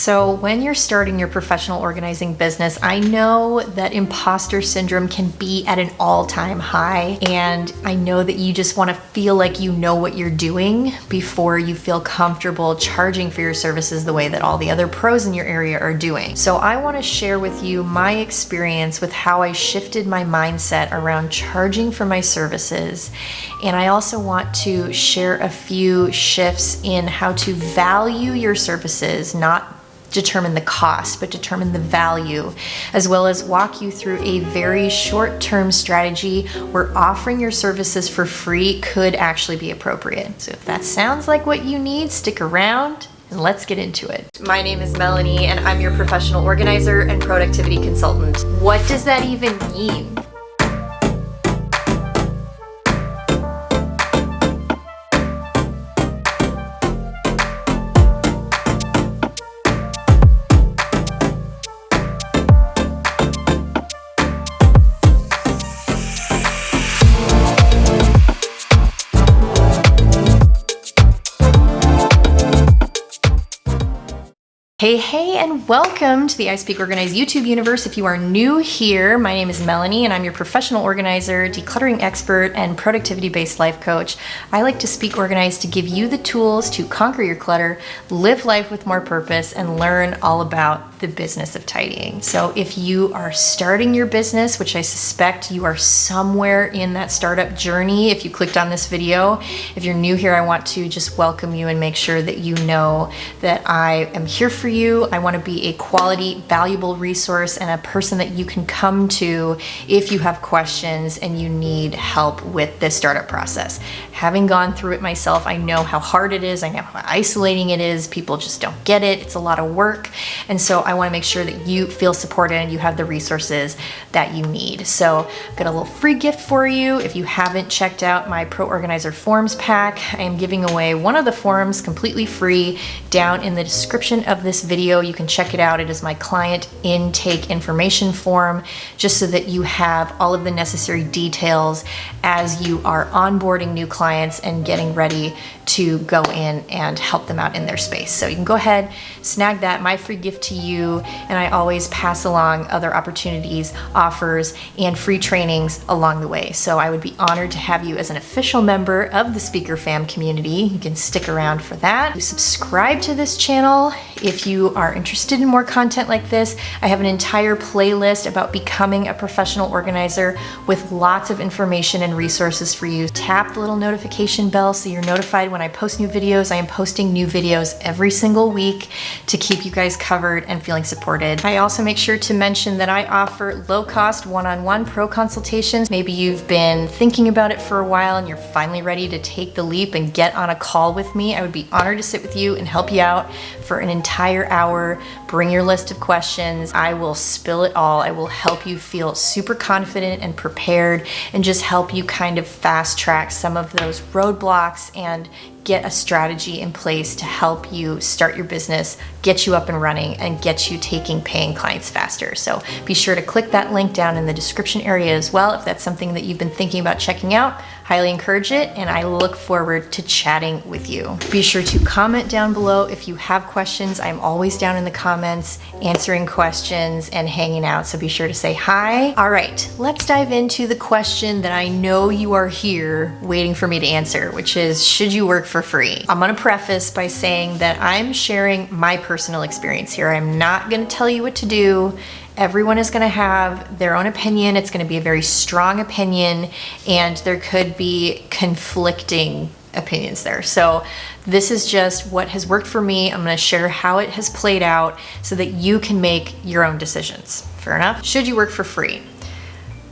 So when you're starting your professional organizing business, I know that imposter syndrome can be at an all-time high, and I know that you just want to feel like you know what you're doing before you feel comfortable charging for your services the way that all the other pros in your area are doing. So I want to share with you my experience with how I shifted my mindset around charging for my services, and I also want to share a few shifts in how to value your services, not determine the cost, but determine the value, as well as walk you through a very short-term strategy where offering your services for free could actually be appropriate. So if that sounds like what you need, stick around and let's get into it. My name is Melanie and I'm your professional organizer and productivity consultant. What does that even mean? Hey, and welcome to the I Speak Organize YouTube universe. If you are new here, my name is Melanie and I'm your professional organizer, decluttering expert, and productivity-based life coach. I like to speak organized to give you the tools to conquer your clutter, live life with more purpose, and learn all about the business of tidying. So if you are starting your business, which I suspect you are somewhere in that startup journey, if you clicked on this video, if you're new here, I want to just welcome you and make sure that you know that I am here for you. I want to be a quality, valuable resource and a person that you can come to if you have questions and you need help with this startup process. Having gone through it myself, I know how hard it is. I know how isolating it is. People just don't get it. It's a lot of work. And so I want to make sure that you feel supported and you have the resources that you need. So I've got a little free gift for you. If you haven't checked out my Pro Organizer Forms pack, I am giving away one of the forms completely free down in the description of this video. You can check it out. It is my client intake information form, just so that you have all of the necessary details as you are onboarding new clients and getting ready to go in and help them out in their space. So you can go ahead, snag that, my free gift to you, and I always pass along other opportunities, offers, and free trainings along the way. So I would be honored to have you as an official member of the Speaker Fam community. You can stick around for that. Subscribe to this channel if you are interested in more content like this. I have an entire playlist about becoming a professional organizer with lots of information and resources for you. Tap the little notification bell so you're notified when I post new videos. I am posting new videos every single week to keep you guys covered and feeling supported. I also make sure to mention that I offer low-cost one-on-one pro consultations. Maybe you've been thinking about it for a while and you're finally ready to take the leap and get on a call with me. I would be honored to sit with you and help you out for an entire hour. Bring your list of questions. I will spill it all. I will help you feel super confident and prepared and just help you kind of fast track some of those roadblocks and get a strategy in place to help you start your business, get you up and running, and get you taking paying clients faster. So be sure to click that link down in the description area as well if that's something that you've been thinking about checking out. Highly encourage it, and I look forward to chatting with you. Be sure to comment down below if you have questions. I'm always down in the comments answering questions and hanging out, so be sure to say hi. All right, let's dive into the question that I know you are here waiting for me to answer, which is, should you work for free? I'm gonna preface by saying that I'm sharing my personal experience here. I'm not gonna tell you what to do. Everyone is going to have their own opinion. It's going to be a very strong opinion, and there could be conflicting opinions there. So this is just what has worked for me. I'm going to share how it has played out so that you can make your own decisions. Fair enough? Should you work for free?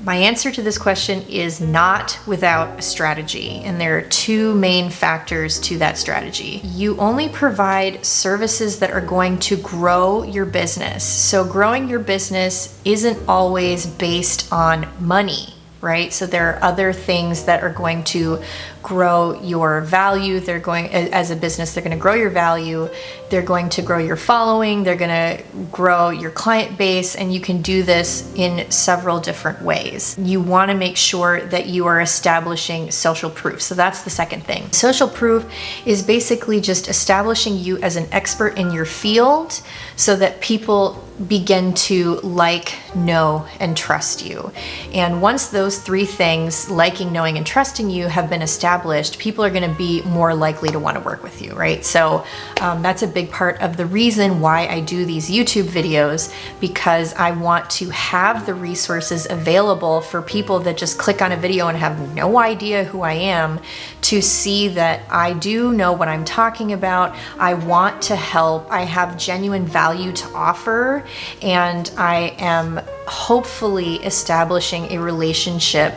My answer to this question is not without a strategy, and there are two main factors to that strategy. You only provide services that are going to grow your business. So growing your business isn't always based on money, right? So there are other things that are going to grow your value. They're going, as a business, they're going to grow your value. They're going to grow your following. They're going to grow your client base. And you can do this in several different ways. You want to make sure that you are establishing social proof. So that's the second thing. Social proof is basically just establishing you as an expert in your field so that people begin to like, know, and trust you. And once those three things, liking, knowing, and trusting you, have been established, people are going to be more likely to want to work with you, right? So that's a big part of the reason why I do these YouTube videos, because I want to have the resources available for people that just click on a video and have no idea who I am, to see that I do know what I'm talking about. I want to help. I have genuine value to offer, and I am hopefully establishing a relationship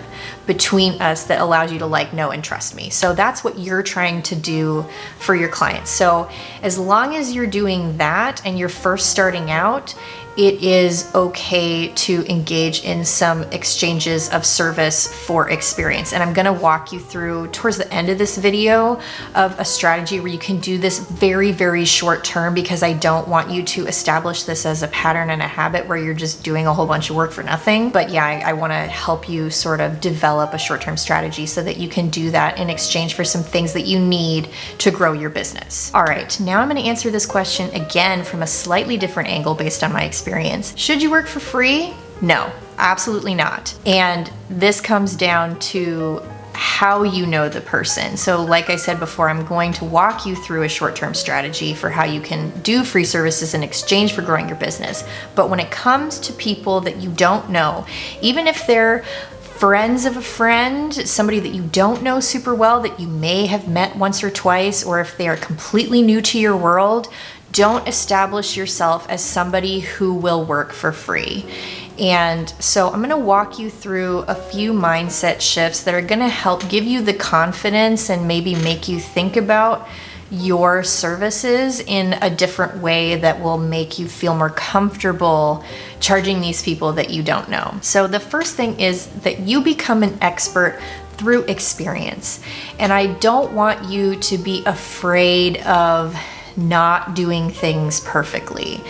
between us that allows you to like, know, and trust me. So that's what you're trying to do for your clients. So as long as you're doing that and you're first starting out, it is okay to engage in some exchanges of service for experience. And I'm gonna walk you through towards the end of this video of a strategy where you can do this very, very short term, because I don't want you to establish this as a pattern and a habit where you're just doing a whole bunch of work for nothing. But yeah, I wanna help you sort of develop a short-term strategy so that you can do that in exchange for some things that you need to grow your business. All right, now I'm gonna answer this question again from a slightly different angle based on my experience. Should you work for free? No, absolutely not. And this comes down to how you know the person. So like I said before, I'm going to walk you through a short-term strategy for how you can do free services in exchange for growing your business. But when it comes to people that you don't know, even if they're friends of a friend, somebody that you don't know super well, that you may have met once or twice, or if they are completely new to your world, don't establish yourself as somebody who will work for free. And so I'm gonna walk you through a few mindset shifts that are gonna help give you the confidence and maybe make you think about your services in a different way that will make you feel more comfortable charging these people that you don't know. So the first thing is that you become an expert through experience. And I don't want you to be afraid of not doing things perfectly.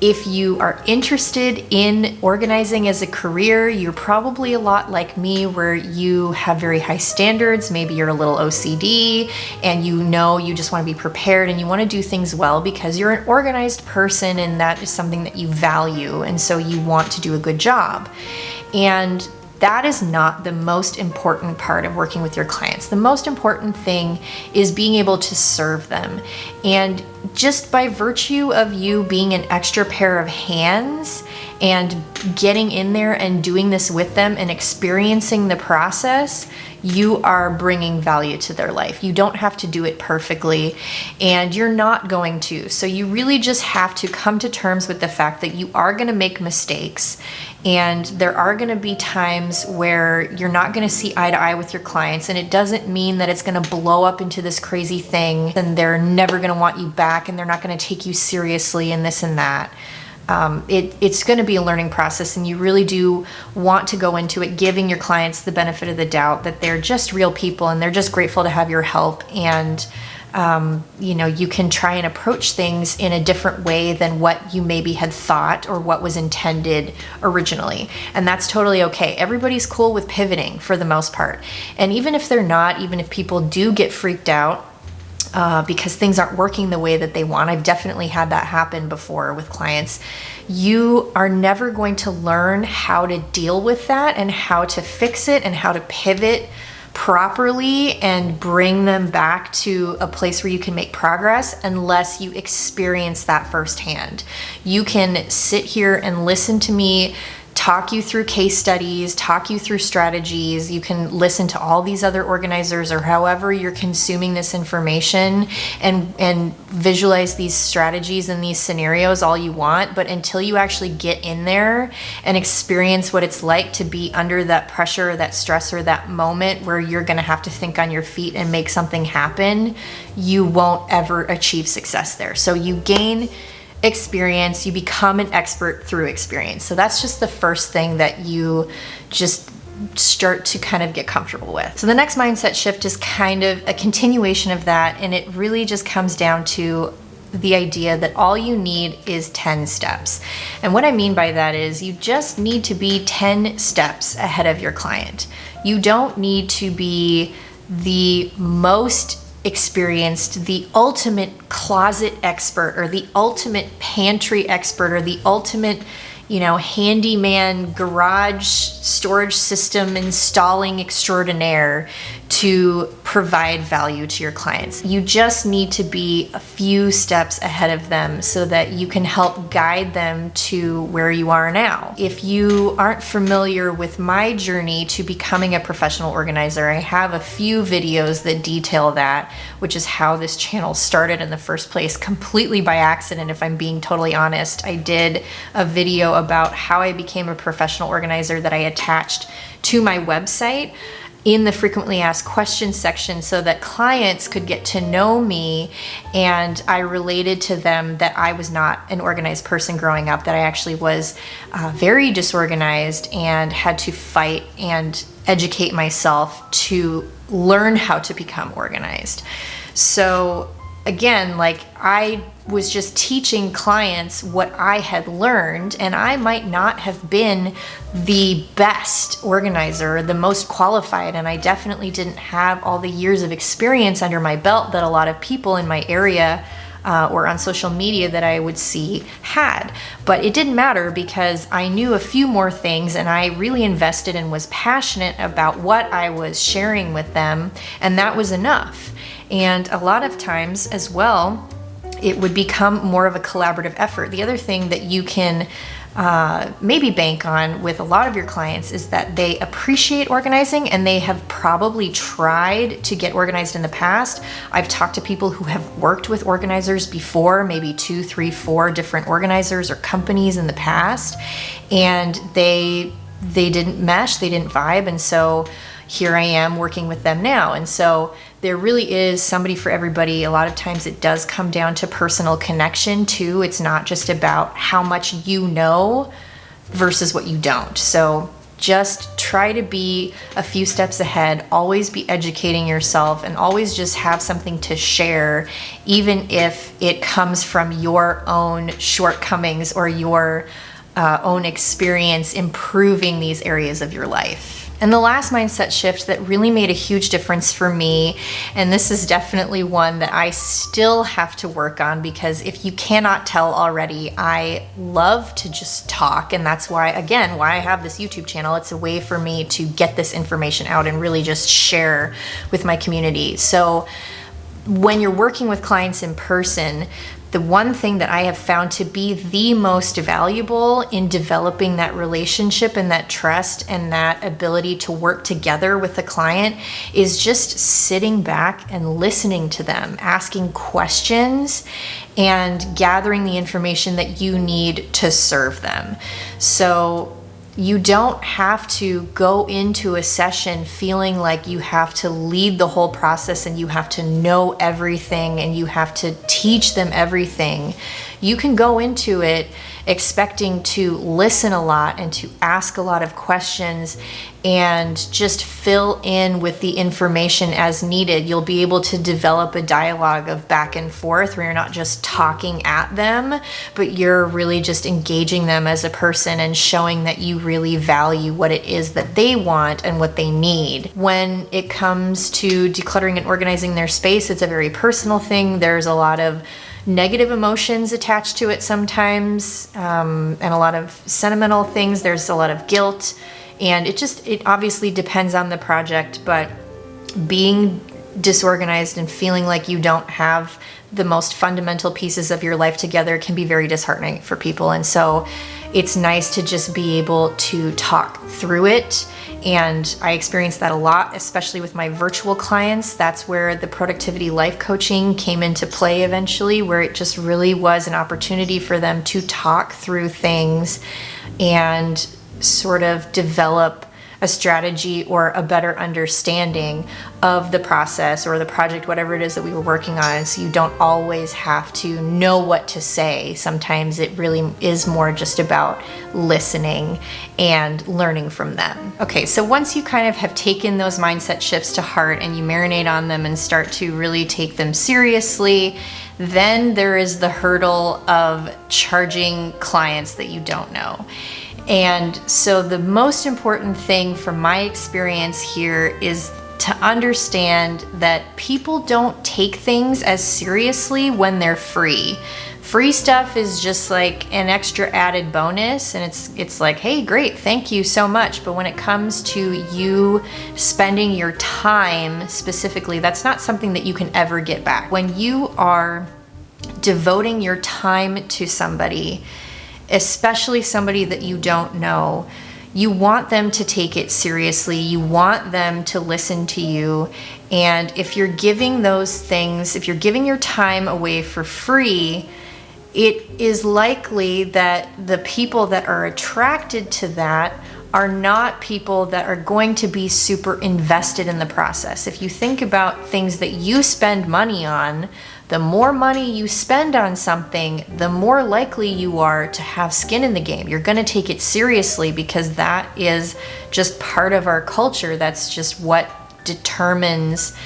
If you are interested in organizing as a career, you're probably a lot like me, where you have very high standards. Maybe you're a little OCD and you know you just want to be prepared and you want to do things well because you're an organized person and that is something that you value, and so you want to do a good job. And that is not the most important part of working with your clients. The most important thing is being able to serve them. And just by virtue of you being an extra pair of hands and getting in there and doing this with them and experiencing the process, you are bringing value to their life. You don't have to do it perfectly, and you're not going to. So you really just have to come to terms with the fact that you are gonna make mistakes, and there are gonna be times where you're not gonna see eye to eye with your clients, and it doesn't mean that it's gonna blow up into this crazy thing and they're never gonna want you back and they're not gonna take you seriously and this and that. It's going to be a learning process, and you really do want to go into it giving your clients the benefit of the doubt that they're just real people and they're just grateful to have your help. And you know, you can try and approach things in a different way than what you maybe had thought or what was intended originally. And that's totally okay. Everybody's cool with pivoting for the most part. And even if they're not, even if people do get freaked out because things aren't working the way that they want. I've definitely had that happen before with clients. You are never going to learn how to deal with that and how to fix it and how to pivot properly and bring them back to a place where you can make progress unless you experience that firsthand. You can sit here and listen to me talk you through case studies, talk you through strategies. You can listen to all these other organizers or however you're consuming this information and visualize these strategies and these scenarios all you want. But until you actually get in there and experience what it's like to be under that pressure, or that stress, or that moment where you're gonna have to think on your feet and make something happen, you won't ever achieve success there. So you gain experience, you become an expert through experience. So that's just the first thing that you just start to kind of get comfortable with. So the next mindset shift is kind of a continuation of that, and it really just comes down to the idea that all you need is 10 steps. And what I mean by that is you just need to be 10 steps ahead of your client. You don't need to be the most experienced, the ultimate closet expert, or the ultimate pantry expert, or the ultimate, handyman garage storage system installing extraordinaire to provide value to your clients. You just need to be a few steps ahead of them so that you can help guide them to where you are now. If you aren't familiar with my journey to becoming a professional organizer, I have a few videos that detail that, which is how this channel started in the first place, completely by accident, if I'm being totally honest. I did a video about how I became a professional organizer that I attached to my website in the frequently asked questions section so that clients could get to know me, and I related to them that I was not an organized person growing up, that I actually was very disorganized and had to fight and educate myself to learn how to become organized. So again, I was just teaching clients what I had learned, and I might not have been the best organizer, the most qualified, and I definitely didn't have all the years of experience under my belt that a lot of people in my area or on social media that I would see had. But it didn't matter because I knew a few more things, and I really invested and was passionate about what I was sharing with them, and that was enough. And a lot of times as well, it would become more of a collaborative effort. The other thing that you can maybe bank on with a lot of your clients is that they appreciate organizing, and they have probably tried to get organized in the past. I've talked to people who have worked with organizers before, maybe 2, 3, 4 different organizers or companies in the past, and they didn't mesh, they didn't vibe, and so here I am working with them now. And so there really is somebody for everybody. A lot of times it does come down to personal connection too. It's not just about how much you know versus what you don't. So just try to be a few steps ahead, always be educating yourself, and always just have something to share, even if it comes from your own shortcomings or your own experience improving these areas of your life. And the last mindset shift that really made a huge difference for me, and this is definitely one that I still have to work on, because if you cannot tell already, I love to just talk, and that's why I have this YouTube channel. It's a way for me to get this information out and really just share with my community. So when you're working with clients in person, the one thing that I have found to be the most valuable in developing that relationship and that trust and that ability to work together with the client is just sitting back and listening to them, asking questions, and gathering the information that you need to serve them. So you don't have to go into a session feeling like you have to lead the whole process and you have to know everything and you have to teach them everything. You can go into it expecting to listen a lot and to ask a lot of questions and just fill in with the information as needed. You'll be able to develop a dialogue of back and forth where you're not just talking at them, but you're really just engaging them as a person and showing that you really value what it is that they want and what they need. When it comes to decluttering and organizing their space, it's a very personal thing. There's a lot of negative emotions attached to it sometimes, and a lot of sentimental things. There's a lot of guilt, and it obviously depends on the project, but being disorganized and feeling like you don't have the most fundamental pieces of your life together can be very disheartening for people. And so it's nice to just be able to talk through it. And I experienced that a lot, especially with my virtual clients. That's where the productivity life coaching came into play eventually, where it just really was an opportunity for them to talk through things and sort of develop a strategy or a better understanding of the process or the project, whatever it is that we were working on. So you don't always have to know what to say. Sometimes it really is more just about listening and learning from them. Okay, so once you kind of have taken those mindset shifts to heart and you marinate on them and start to really take them seriously, then there is the hurdle of charging clients that you don't know. And so the most important thing from my experience here is to understand that people don't take things as seriously when they're free. Free stuff is just like an extra added bonus, and it's like, hey, great, thank you so much. But when it comes to you spending your time specifically, that's not something that you can ever get back. When you are devoting your time to somebody, especially somebody that you don't know, you want them to take it seriously. You want them to listen to you. And if you're giving those things, if you're giving your time away for free, it is likely that the people that are attracted to that are not people that are going to be super invested in the process. If you think about things that you spend money on, the more money you spend on something, the more likely you are to have skin in the game. You're going to take it seriously because that is just part of our culture. That's just what determines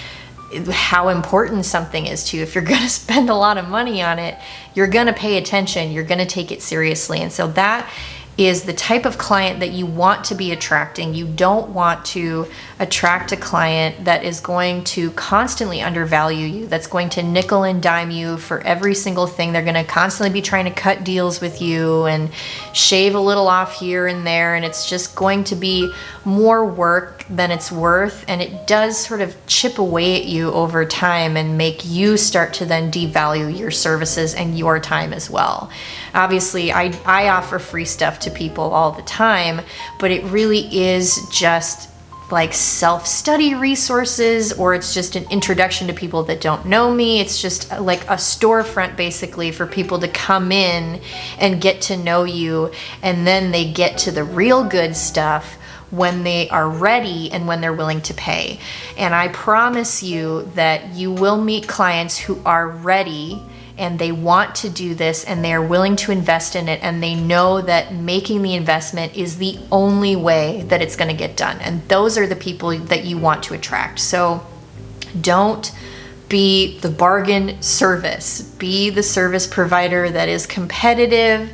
how important something is to you. If you're going to spend a lot of money on it, you're going to pay attention, you're going to take it seriously. And so that is the type of client that you want to be attracting. You don't want to attract a client that is going to constantly undervalue you, that's going to nickel and dime you for every single thing. They're going to constantly be trying to cut deals with you and shave a little off here and there, and it's just going to be more work than it's worth, and it does sort of chip away at you over time and make you start to then devalue your services and your time as well. Obviously, I offer free stuff to people all the time, but it really is just like self-study resources, or it's just an introduction to people that don't know me. It's just like a storefront basically for people to come in and get to know you, and then they get to the real good stuff when they are ready and when they're willing to pay. And I promise you that you will meet clients who are ready and they want to do this and they are willing to invest in it, and they know that making the investment is the only way that it's going to get done. And those are the people that you want to attract. So don't be the bargain service. Be the service provider that is competitive,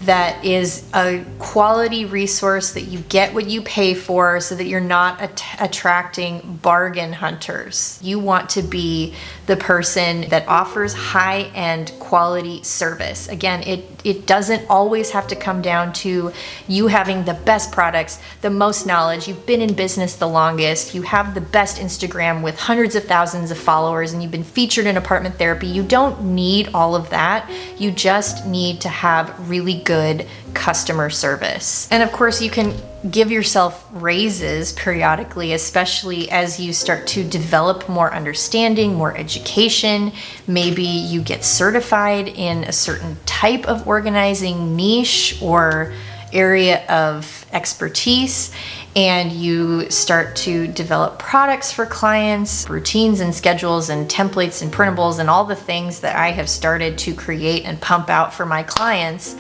that is a quality resource, that you get what you pay for, so that you're not attracting bargain hunters. You want to be the person that offers high-end quality service. Again, it doesn't always have to come down to you having the best products, the most knowledge, you've been in business the longest, you have the best Instagram with hundreds of thousands of followers, and you've been featured in apartment therapy. You don't need all of that. You just need to have really good customer service. And of course, you can give yourself raises periodically, especially as you start to develop more understanding, more education. Maybe you get certified in a certain type of organizing niche or area of expertise, and you start to develop products for clients, routines and schedules and templates and printables and all the things that I have started to create and pump out for my clients.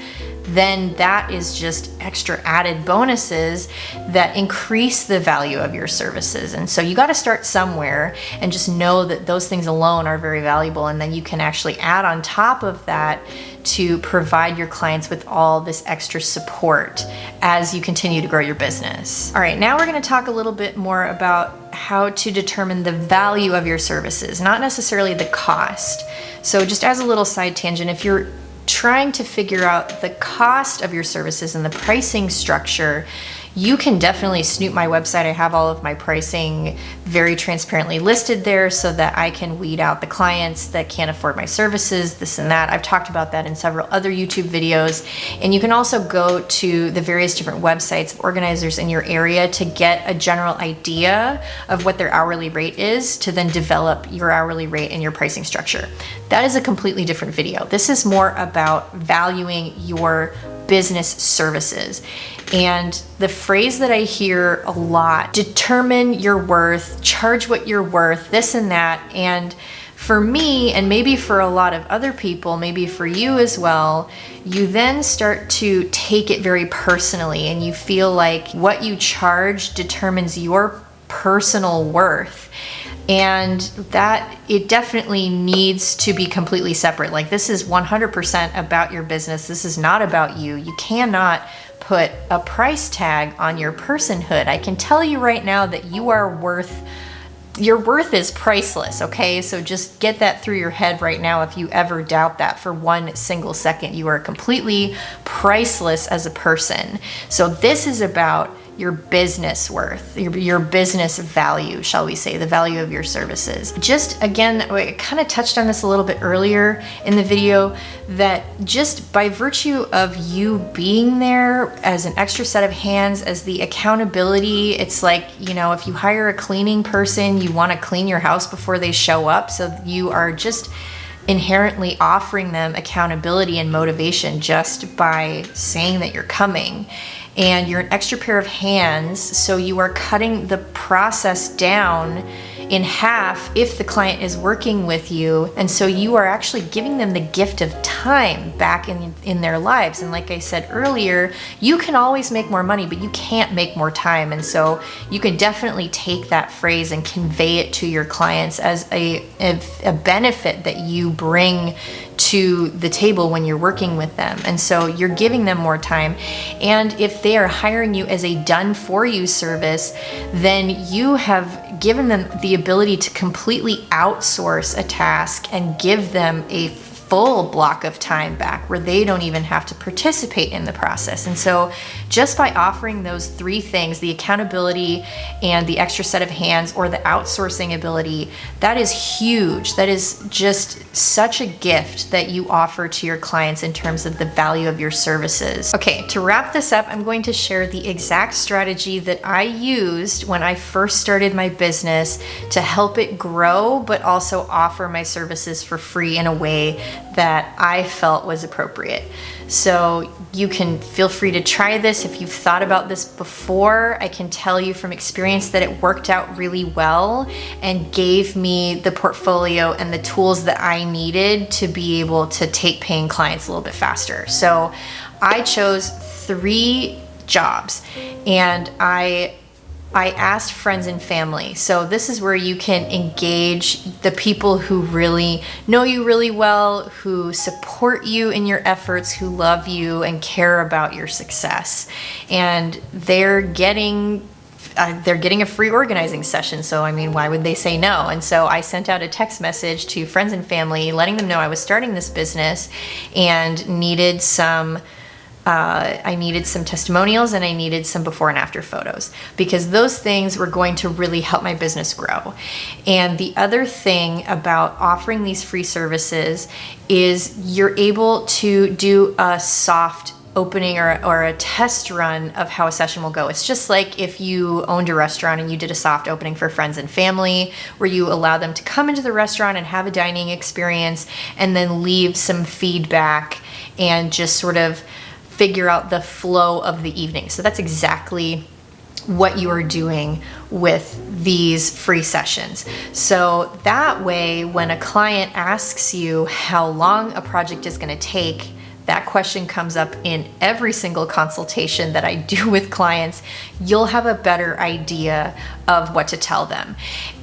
Then that is just extra added bonuses that increase the value of your services. And so you got to start somewhere, and just know that those things alone are very valuable. And then you can actually add on top of that to provide your clients with all this extra support as you continue to grow your business. All right, now we're going to talk a little bit more about how to determine the value of your services, not necessarily the cost. So just as a little side tangent, if you're trying to figure out the cost of your services and the pricing structure, you can definitely snoop my website. I have all of my pricing very transparently listed there so that I can weed out the clients that can't afford my services, this and that. I've talked about that in several other YouTube videos. And you can also go to the various different websites of organizers in your area to get a general idea of what their hourly rate is, to then develop your hourly rate and your pricing structure. That is a completely different video. This is more about valuing your business services. And the phrase that I hear a lot, determine your worth, charge what you're worth, this and that. And for me, and maybe for a lot of other people, maybe for you as well, you then start to take it very personally, and you feel like what you charge determines your personal worth. And that it definitely needs to be completely separate. Like, this is 100% about your business. This is not about you. You cannot put a price tag on your personhood. I can tell you right now that your worth is priceless, okay? So just get that through your head right now. If you ever doubt that for one single second, you are completely priceless as a person. So this is about your business worth, your business value, shall we say, the value of your services. Just again, I kind of touched on this a little bit earlier in the video, that just by virtue of you being there as an extra set of hands, as the accountability, it's like, you know, if you hire a cleaning person, you want to clean your house before they show up. So you are just inherently offering them accountability and motivation just by saying that you're coming. And you're an extra pair of hands, so you are cutting the process down in half if the client is working with you. And so you are actually giving them the gift of time back in their lives. And like I said earlier, you can always make more money, but you can't make more time. And so you can definitely take that phrase and convey it to your clients as a benefit that you bring to the table when you're working with them. And so you're giving them more time. And if they are hiring you as a done for you service, then you have given them the ability to completely outsource a task and give them a full block of time back where they don't even have to participate in the process. And so just by offering those three things, the accountability and the extra set of hands, or the outsourcing ability, that is huge. That is just such a gift that you offer to your clients in terms of the value of your services. Okay, to wrap this up, I'm going to share the exact strategy that I used when I first started my business to help it grow, but also offer my services for free in a way that I felt was appropriate. So you can feel free to try this if you've thought about this before. I can tell you from experience that it worked out really well and gave me the portfolio and the tools that I needed to be able to take paying clients a little bit faster. So I chose 3 jobs, and I asked friends and family. So this is where you can engage the people who really know you really well, who support you in your efforts, who love you and care about your success. And they're getting a free organizing session. So, I mean, why would they say no? And so I sent out a text message to friends and family letting them know I was starting this business and needed some testimonials, and I needed some before and after photos, because those things were going to really help my business grow. And the other thing about offering these free services is you're able to do a soft opening or a test run of how a session will go. It's just like if you owned a restaurant and you did a soft opening for friends and family, where you allow them to come into the restaurant and have a dining experience and then leave some feedback and just sort of figure out the flow of the evening. So that's exactly what you are doing with these free sessions. So that way, when a client asks you how long a project is going to take, that question comes up in every single consultation that I do with clients. You'll have a better idea of what to tell them.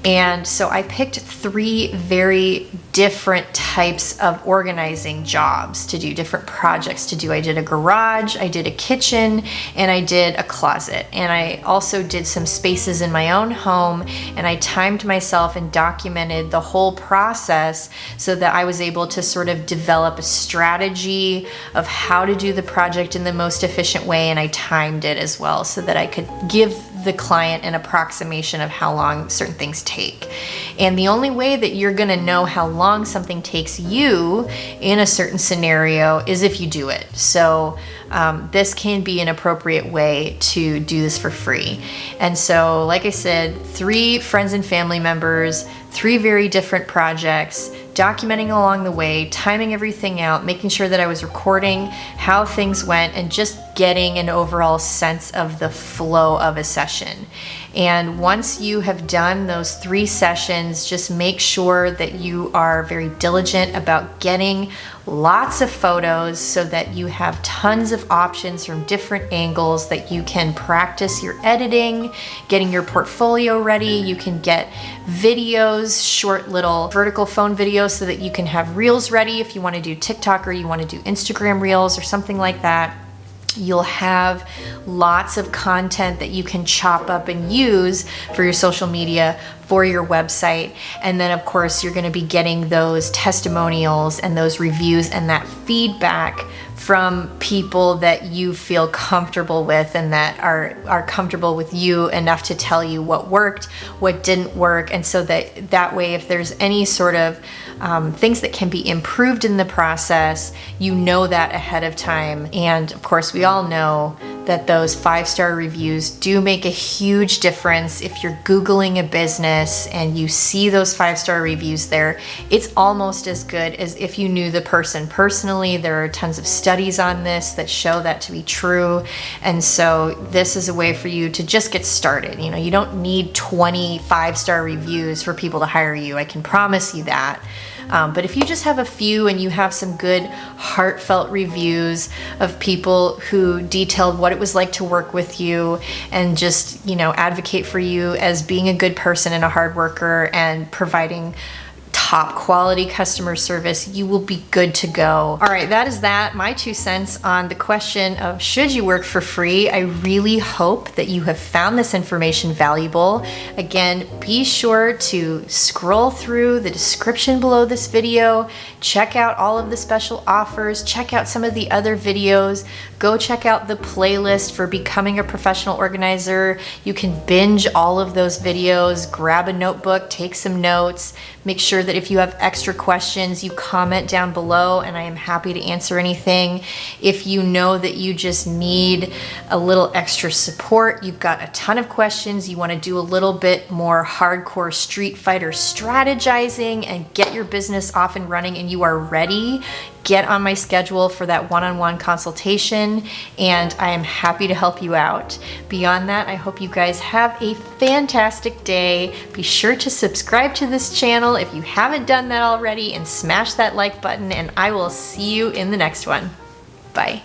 And so I picked 3 very different types of organizing jobs to do, different projects to do. I did a garage, I did a kitchen, and I did a closet. And I also did some spaces in my own home, and I timed myself and documented the whole process so that I was able to sort of develop a strategy of how to do the project in the most efficient way. And I timed it as well so that I could give the client an approximation of how long certain things take. And the only way that you're going to know how long something takes you in a certain scenario is if you do it. So this can be an appropriate way to do this for free. And so, like I said, 3 friends and family members, 3 very different projects, documenting along the way, timing everything out, making sure that I was recording how things went, and just getting an overall sense of the flow of a session. And once you have done those 3 sessions, just make sure that you are very diligent about getting lots of photos so that you have tons of options from different angles that you can practice your editing, getting your portfolio ready. You can get videos, short little vertical phone videos so that you can have reels ready if you want to do TikTok or you want to do Instagram reels or something like that. You'll have lots of content that you can chop up and use for your social media, for your website. And then of course, you're going to be getting those testimonials and those reviews and that feedback from people that you feel comfortable with and that are comfortable with you enough to tell you what worked, what didn't work. And so that way, if there's any sort of things that can be improved in the process, you know that ahead of time. And of course, we all know that those 5-star reviews do make a huge difference. If you're Googling a business and you see those 5-star reviews there, it's almost as good as if you knew the person personally. There are tons of studies on this that show that to be true. And so this is a way for you to just get started. You know, you don't need 20 5-star reviews for people to hire you. I can promise you that. But if you just have a few and you have some good heartfelt reviews of people who detailed what it was like to work with you and just, you know, advocate for you as being a good person and a hard worker and providing top quality customer service, you will be good to go. All right, that is that. My 2 cents on the question of should you work for free. I really hope that you have found this information valuable. Again, be sure to scroll through the description below this video, check out all of the special offers, check out some of the other videos, go check out the playlist for becoming a professional organizer. You can binge all of those videos, grab a notebook, take some notes, make sure that if you have extra questions, you comment down below and I am happy to answer anything. If you know that you just need a little extra support, you've got a ton of questions, you want to do a little bit more hardcore Street Fighter strategizing and get your business off and running and you are ready, get on my schedule for that one-on-one consultation and I am happy to help you out. Beyond that, I hope you guys have a fantastic day. Be sure to subscribe to this channel if you haven't done that already and smash that like button and I will see you in the next one. Bye.